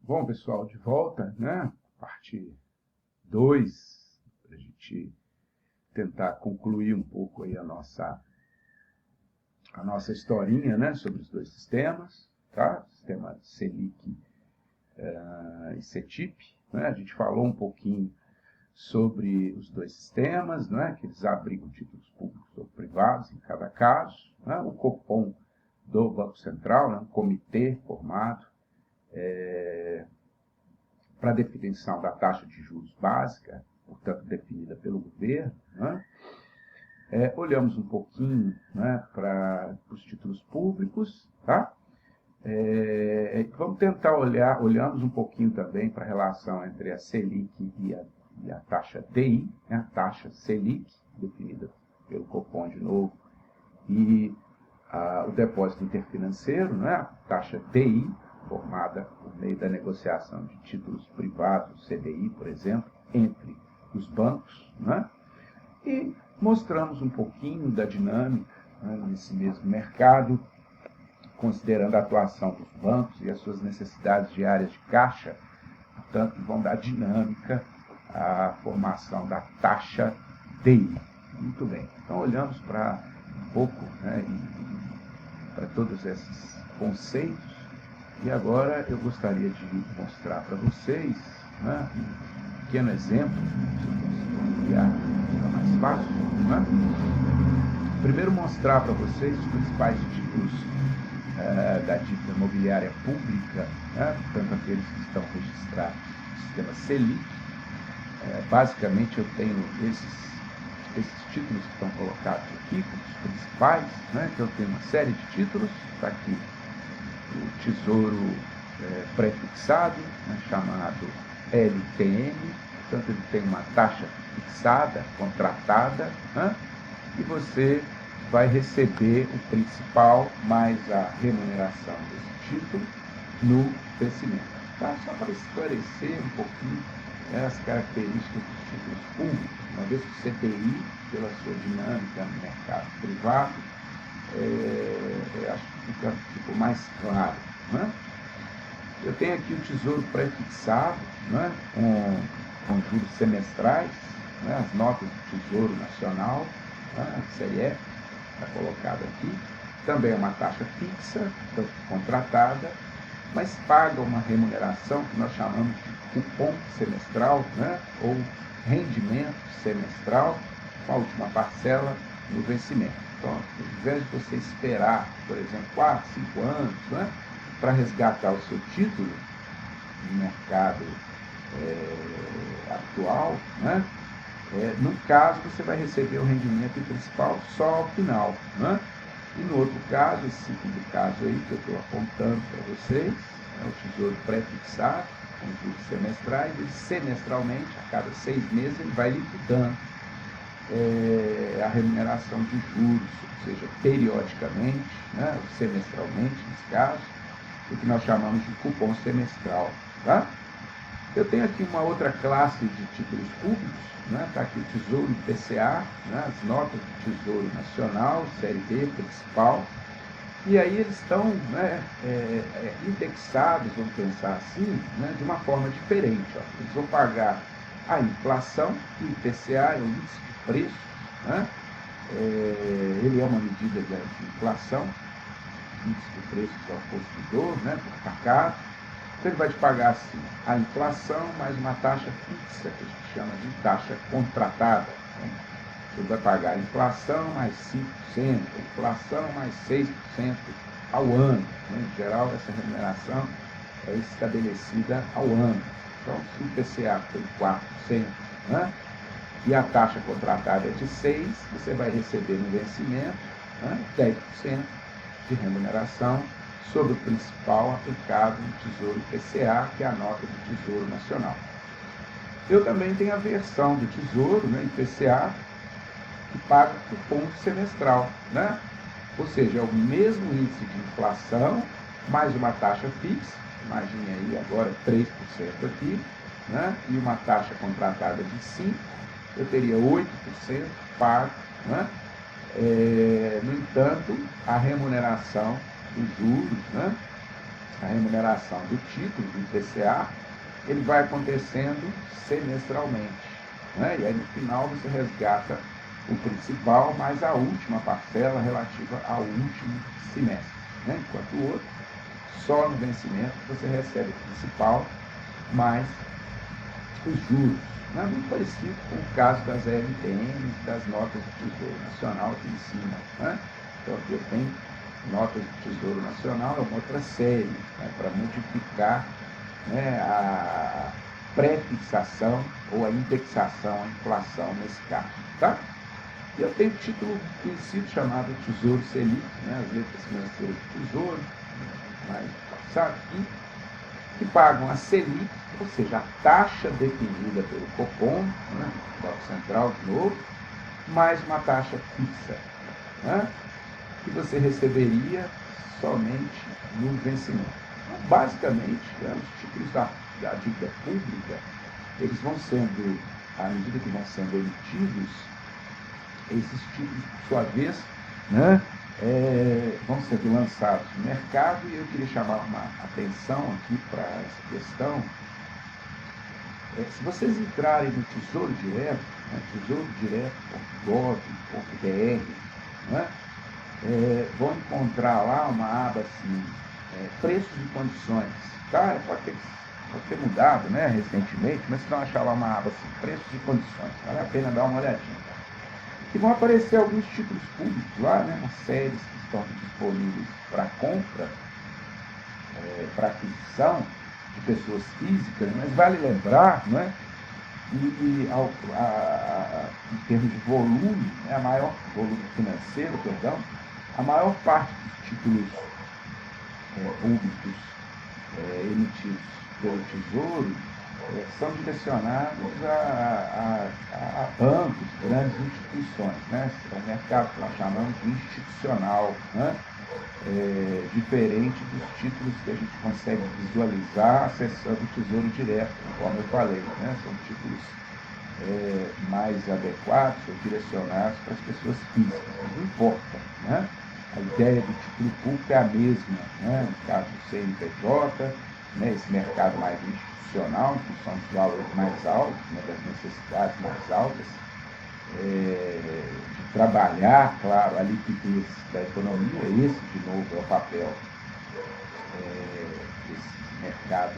Bom, pessoal, de volta, né? Parte 2, para a gente tentar concluir um pouco aí a nossa historinha, né? Sobre os dois sistemas, tá? Sistema Selic e CETIP, né? A gente falou um pouquinho sobre os dois sistemas, né? Que eles abrigam títulos públicos ou privados em cada caso, né? O Copom do Banco Central, né? Um comitê formado para a definição da taxa de juros básica, portanto definida pelo governo, né? Olhamos um pouquinho, né, para os títulos públicos, tá? Vamos tentar olhamos um pouquinho também para a relação entre a Selic e a taxa DI, né, a taxa Selic, definida pelo Copom de novo, e o depósito interfinanceiro, né, a taxa DI, formada por meio da negociação de títulos privados, CDI, por exemplo, entre os bancos, né? E mostramos um pouquinho da dinâmica, né, nesse mesmo mercado, considerando a atuação dos bancos e as suas necessidades diárias de caixa, portanto, que vão dar dinâmica à formação da taxa DI. Muito bem, então olhamos para um pouco, né, para todos esses conceitos. E agora eu gostaria de mostrar para vocês, né, um pequeno exemplo, se eu conseguir criar, fica mais fácil. Né? Primeiro mostrar para vocês os principais títulos da dívida imobiliária pública, né, tanto aqueles que estão registrados no sistema Selic. Basicamente eu tenho esses títulos que estão colocados aqui, como os principais, né? Então eu tenho uma série de títulos, está aqui o Tesouro pré-fixado, né, chamado LTN, portanto ele tem uma taxa fixada, contratada, né, e você vai receber o principal mais a remuneração desse título no vencimento. Tá? Só para esclarecer um pouquinho as características dos títulos públicos, uma vez que o CDI, pela sua dinâmica no mercado privado, acho que ficou mais claro. Né? Eu tenho aqui o Tesouro pré-fixado, né, com juros semestrais, né, as notas do Tesouro Nacional, né, a CRF, está colocada aqui. Também é uma taxa fixa, contratada, mas paga uma remuneração que nós chamamos de cupom semestral, né, ou rendimento semestral, com a última parcela no vencimento. Então, ao invés de você esperar, por exemplo, 4, 5 anos, né, para resgatar o seu título no mercado atual, né, no caso, você vai receber o rendimento principal só ao final. Né? E no outro caso, esse segundo caso aí que eu estou apontando para vocês, é o Tesouro pré-fixado, com juros semestrais, e semestralmente, a cada 6 meses, ele vai liquidando a remuneração de juros, ou seja, periodicamente, né, ou semestralmente, nesse caso, o que nós chamamos de cupom semestral. Tá? Eu tenho aqui uma outra classe de títulos públicos, né? Está aqui o Tesouro IPCA, né? As notas do Tesouro Nacional, série B, principal, e aí eles estão, né, indexados, vamos pensar assim, né, de uma forma diferente. Ó. Eles vão pagar a inflação, o IPCA é o índice de preços, né? Ele é uma medida de inflação, índice de preços ao consumidor, né, por atacado. Então ele vai te pagar assim, a inflação mais uma taxa fixa, que a gente chama de taxa contratada. Né? Ele vai pagar a inflação mais 5%, a inflação mais 6% ao ano. Né? Em geral, essa remuneração é estabelecida ao ano. Então, se o IPCA foi 4%, né, e a taxa contratada é de 6%, você vai receber no vencimento, né, 10% de remuneração sobre o principal aplicado no Tesouro IPCA, que é a nota do Tesouro Nacional. Eu também tenho a versão do Tesouro, né, IPCA, que paga cupom semestral, né? Ou seja, é o mesmo índice de inflação, mais uma taxa fixa, imagine aí agora 3% aqui, né? E uma taxa contratada de 5%, eu teria 8% pago, né? No entanto, a remuneração dos juros, né, remuneração do título, do IPCA, ele vai acontecendo semestralmente, né? E aí no final você resgata o principal mais a última parcela relativa ao último semestre, né? Enquanto o outro, só no vencimento você recebe o principal mais os juros, né? Muito parecido com o caso das LTNs, das notas do Tesouro Nacional aqui em cima, né? Então aqui eu tenho notas do Tesouro Nacional, é uma outra série, né, para multiplicar, né, a pré-fixação ou a indexação à inflação nesse caso. Tá? E eu tenho um título conhecido chamado Tesouro Selic, né, as letras financeiras do Tesouro, mais passado aqui, que pagam a Selic, ou seja, a taxa definida pelo Copom, né, Banco Central de novo, mais uma taxa fixa, né, que você receberia somente no vencimento. Então, basicamente, né, os títulos da dívida pública, eles vão sendo, à medida que vão sendo emitidos, esses títulos, por sua vez, né, vão sendo lançados no mercado, e eu queria chamar uma atenção aqui para essa questão. Se vocês entrarem no Tesouro Direto, né, tesourodireto.gov.br, né, vão encontrar lá uma aba assim, preços e condições. Tá? Pode ter mudado, né, recentemente, mas se não achar lá uma aba assim, preços e condições, vale a pena dar uma olhadinha. E vão aparecer alguns títulos públicos lá, né, umas séries que estão disponíveis para compra, para aquisição de pessoas físicas, mas vale lembrar, né, em termos de volume, né, a maior volume financeiro, perdão, a maior parte dos títulos públicos emitidos pelo Tesouro são direcionados a bancos, grandes instituições, né? É um mercado que nós chamamos de institucional, né? Diferente dos títulos que a gente consegue visualizar acessando o Tesouro Direto, como eu falei, né? São títulos mais adequados ou direcionados para as pessoas físicas, mas não importa, né? A ideia do título público é a mesma, né? No caso do CNPJ, né? Esse mercado mais institucional, em função dos valores mais altos, né? Das necessidades mais altas, de trabalhar, claro, a liquidez da economia. Esse, de novo, é o papel desses mercados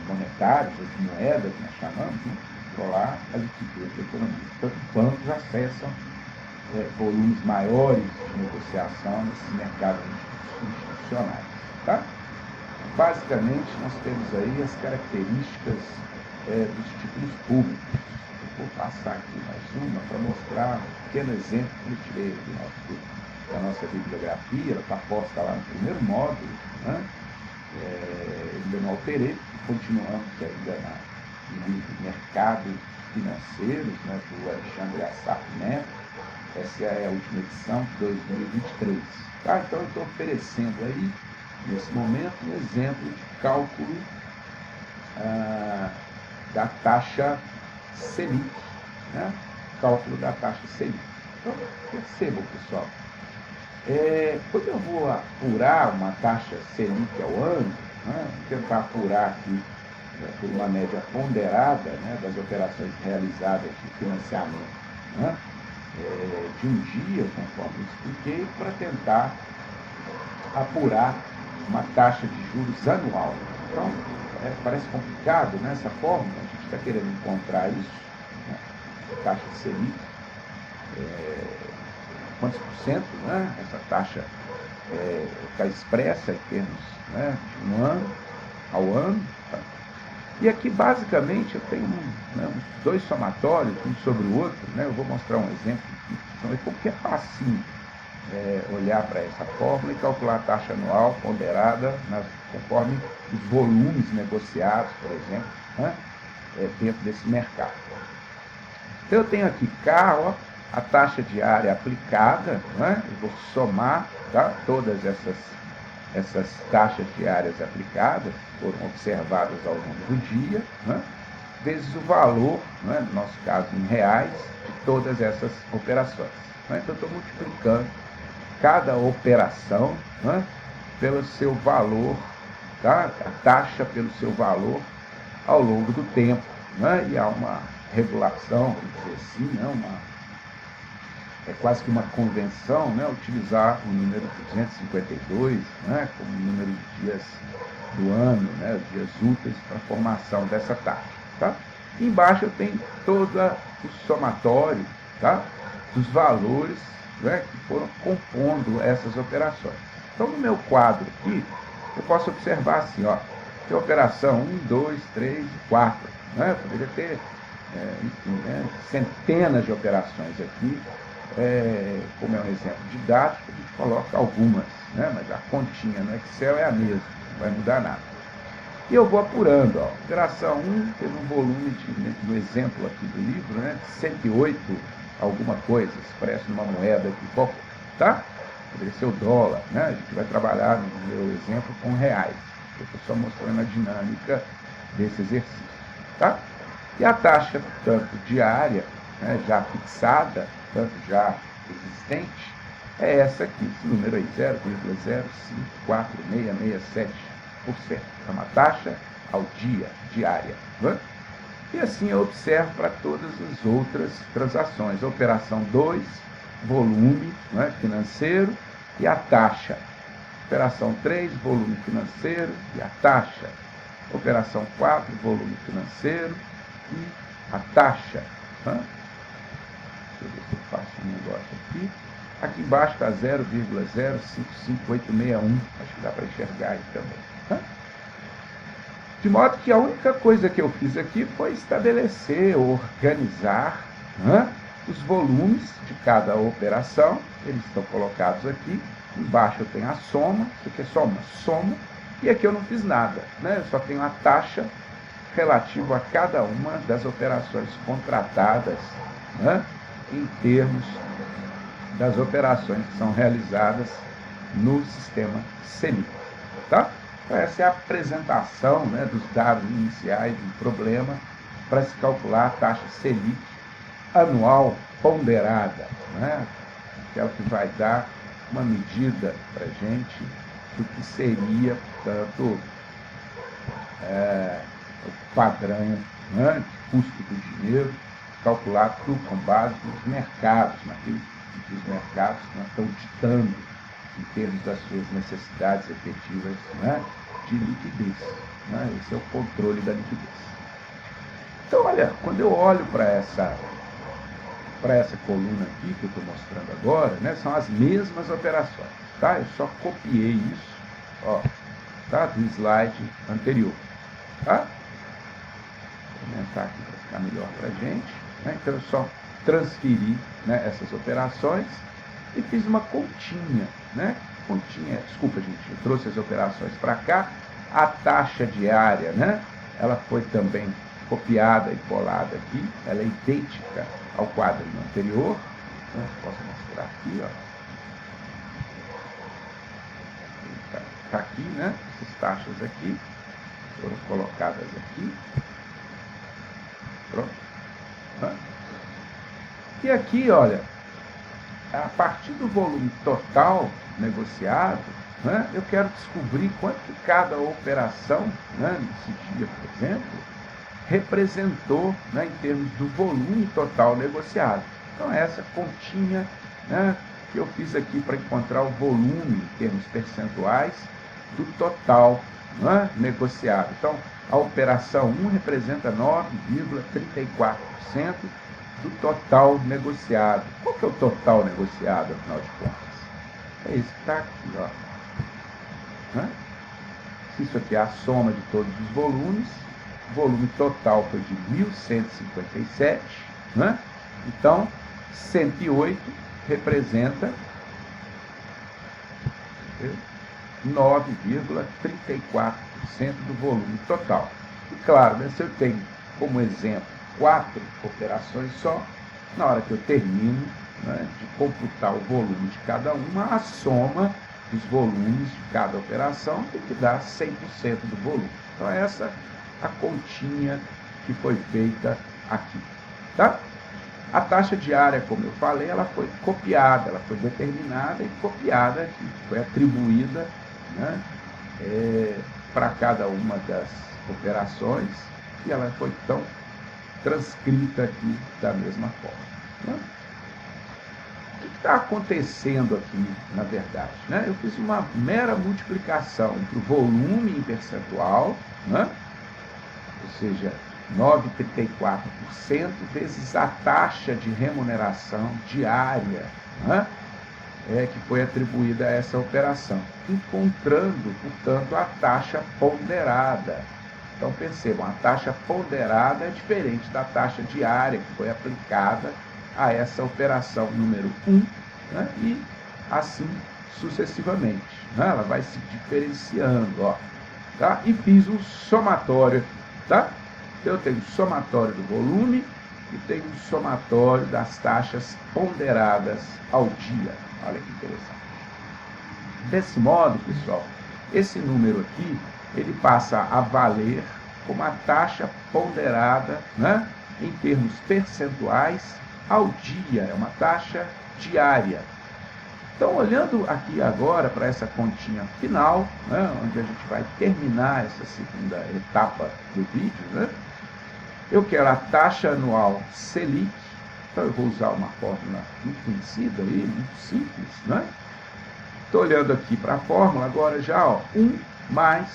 monetários, ou de moeda, que nós chamamos, né? Controlar a liquidez da economia. Portanto, bancos acessam volumes maiores de negociação nesses mercados institucionais. Tá? Basicamente, nós temos aí as características dos títulos públicos. Eu vou passar aqui mais uma para mostrar um pequeno exemplo que eu tirei da nossa bibliografia. Ela está posta lá no primeiro módulo, né? Ainda não alterei, continuamos ainda no livro Mercados Financeiros, né, do Alexandre Assaf Neto. Essa é a última edição de 2023. Tá? Então eu estou oferecendo aí, nesse momento, um exemplo de cálculo da taxa Selic. Né? Cálculo da taxa Selic. Então, percebam, pessoal. Quando eu vou apurar uma taxa Selic ao ano, né, vou tentar apurar aqui por uma média ponderada, né, das operações realizadas de financiamento, né, de um dia, conforme eu expliquei, para tentar apurar uma taxa de juros anual. Então, parece complicado, né, essa fórmula, a gente está querendo encontrar isso, né, taxa de Selic, quantos por cento, né, essa taxa está expressa em termos, né, de um ano ao ano. Tá? E aqui, basicamente, eu tenho dois somatórios, um sobre o outro, né? Eu vou mostrar um exemplo aqui, então, porque é fácil olhar para essa fórmula e calcular a taxa anual ponderada conforme os volumes negociados, por exemplo, né? Dentro desse mercado. Então, eu tenho aqui K, ó, a taxa diária aplicada, né? Eu vou somar, tá, todas essas taxas diárias aplicadas, foram observadas ao longo do dia, né, vezes o valor, né, no nosso caso em reais, de todas essas operações. Né? Então, estou multiplicando cada operação, né, pelo seu valor tá? A taxa pelo seu valor ao longo do tempo, né? E há uma regulação, vamos dizer assim, né? É quase que uma convenção, né? Utilizar o número 252, né? Como número de dias do ano, né? Os dias úteis para a formação dessa taxa, tá? E embaixo eu tenho todo o somatório, tá? Dos valores, né? Que foram compondo essas operações. Então, no meu quadro aqui, eu posso observar assim, ó, tem operação 1, 2, 3, 4, né? Poderia ter, enfim, né? Centenas de operações aqui. Como é um exemplo didático, a gente coloca algumas, né? Mas a continha no Excel é a mesma, não vai mudar nada. E eu vou apurando, ó. Operação 1 teve um volume, no exemplo aqui do livro, né? De 108 alguma coisa, expresso numa moeda aqui qualquer, tá? Poderia ser o dólar, né? A gente vai trabalhar no meu exemplo com reais. Eu estou só mostrando a dinâmica desse exercício, tá? E a taxa, tanto diária, né, já fixada, tanto já existente, é essa aqui, esse número aí, 0,0546667%. É uma taxa ao dia, diária. Né? E assim eu observo para todas as outras transações. Operação 2, volume, né, financeiro, e a taxa. Operação 3, volume financeiro e a taxa. Operação 4, volume financeiro e a taxa. Né? Deixa eu ver se eu faço um negócio aqui. Aqui embaixo está 0,055861. Acho que dá para enxergar aí também. Né? De modo que a única coisa que eu fiz aqui foi estabelecer, organizar, né, os volumes de cada operação. Eles estão colocados aqui. Embaixo eu tenho a soma, isso aqui é só uma soma. E aqui eu não fiz nada, né? Eu só tenho a taxa relativa a cada uma das operações contratadas, né, em termos das operações que são realizadas no sistema Selic. Tá? Então, essa é a apresentação, né, dos dados iniciais do problema para se calcular a taxa Selic anual ponderada, né? Aquela que vai dar uma medida para a gente do que seria, portanto, o padrão, né, de custo do dinheiro, calculado com base nos mercados, naquilo que os mercados estão ditando em termos das suas necessidades efetivas, né, de liquidez. Né? Esse é o controle da liquidez. Então, olha, quando eu olho para essa coluna aqui que eu estou mostrando agora, né, são as mesmas operações. Tá? Eu só copiei isso, ó, tá, do slide anterior. Tá? Vou aumentar aqui para ficar melhor para a gente. Né? Então, eu só transferi, né, essas operações e fiz uma continha. Né? Desculpa, gente, eu trouxe as operações para cá. A taxa diária, né, ela foi também copiada e colada aqui. Ela é idêntica ao quadrinho anterior. Né? Posso mostrar aqui, ó. Está aqui, né? Essas taxas aqui foram colocadas aqui. Pronto. Né? E aqui, olha, a partir do volume total negociado, né, eu quero descobrir quanto que cada operação, né, nesse dia, por exemplo, representou, né, em termos do volume total negociado. Então, essa continha, né, que eu fiz aqui para encontrar o volume em termos percentuais do total, né, negociado. Então, a operação 1 representa 9,34% do total negociado. Qual que é o total negociado, afinal de contas? É isso que está aqui, ó. Né? Isso aqui é a soma de todos os volumes. O volume total foi de 1.157, né? Então, 108 representa 9,34% do volume total. E claro, né, se eu tenho como exemplo 4 operações só, na hora que eu termino, né, de computar o volume de cada uma, a soma dos volumes de cada operação tem que dar 100% do volume. Então, essa é a continha que foi feita aqui. Tá? A taxa diária, como eu falei, ela foi copiada, ela foi determinada e copiada aqui, foi atribuída, né, para cada uma das operações e ela foi então transcrita aqui da mesma forma. Né? O que está acontecendo aqui, na verdade? Né? Eu fiz uma mera multiplicação entre o volume em percentual, né? Ou seja, 9,34% vezes a taxa de remuneração diária, né? Que foi atribuída a essa operação, encontrando, portanto, a taxa ponderada. Então, percebam, a taxa ponderada é diferente da taxa diária que foi aplicada a essa operação número 1, né? E assim sucessivamente. Né? Ela vai se diferenciando. Ó, tá? E fiz um somatório aqui. Tá? Então, eu tenho o somatório do volume e tenho o somatório das taxas ponderadas ao dia. Olha que interessante. Desse modo, pessoal, esse número aqui, ele passa a valer como a taxa ponderada, né, em termos percentuais ao dia, é uma taxa diária. Então, olhando aqui agora para essa continha final, né, onde a gente vai terminar essa segunda etapa do vídeo, né, eu quero a taxa anual Selic. Então, eu vou usar uma fórmula muito conhecida aí, muito simples, né? Estou olhando aqui para a fórmula agora já, ó, 1 mais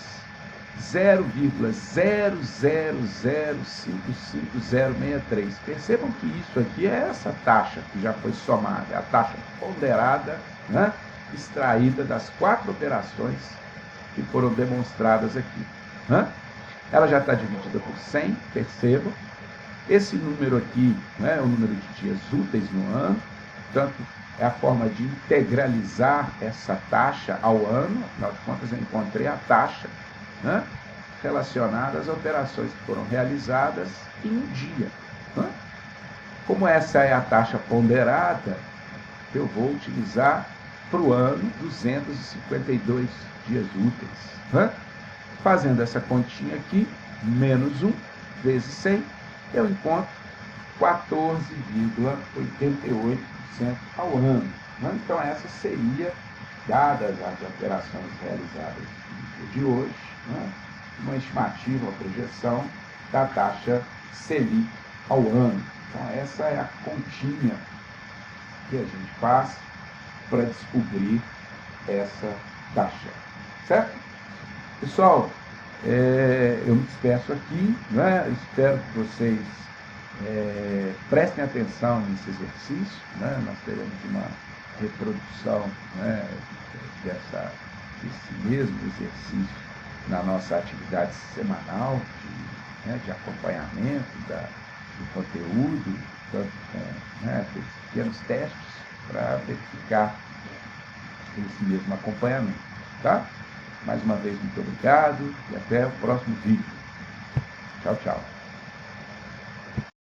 0,000555063. Percebam que isso aqui é essa taxa que já foi somada, é a taxa ponderada, né, extraída das 4 operações que foram demonstradas aqui. Né? Ela já está dividida por 100, percebam. Esse número aqui, né, é o número de dias úteis no ano, portanto, é a forma de integralizar essa taxa ao ano. Afinal de contas, eu encontrei a taxa, né, relacionada às operações que foram realizadas em um dia. Né? Como essa é a taxa ponderada, eu vou utilizar para o ano 252 dias úteis. Né? Fazendo essa continha aqui, menos 1 vezes 100, eu encontro 14,88% ao ano. Né? Então, essa seria, dadas as operações realizadas no dia de hoje, né, uma estimativa, uma projeção da taxa Selic ao ano. Então, essa é a continha que a gente faz para descobrir essa taxa. Certo? Pessoal, eu me despeço aqui, né? Espero que vocês prestem atenção nesse exercício, né? Nós teremos uma reprodução, né, desse mesmo exercício na nossa atividade semanal de acompanhamento do conteúdo, tanto com, né, pequenos testes para verificar esse mesmo acompanhamento. Tá? Mais uma vez, muito obrigado e até o próximo vídeo. Tchau, tchau.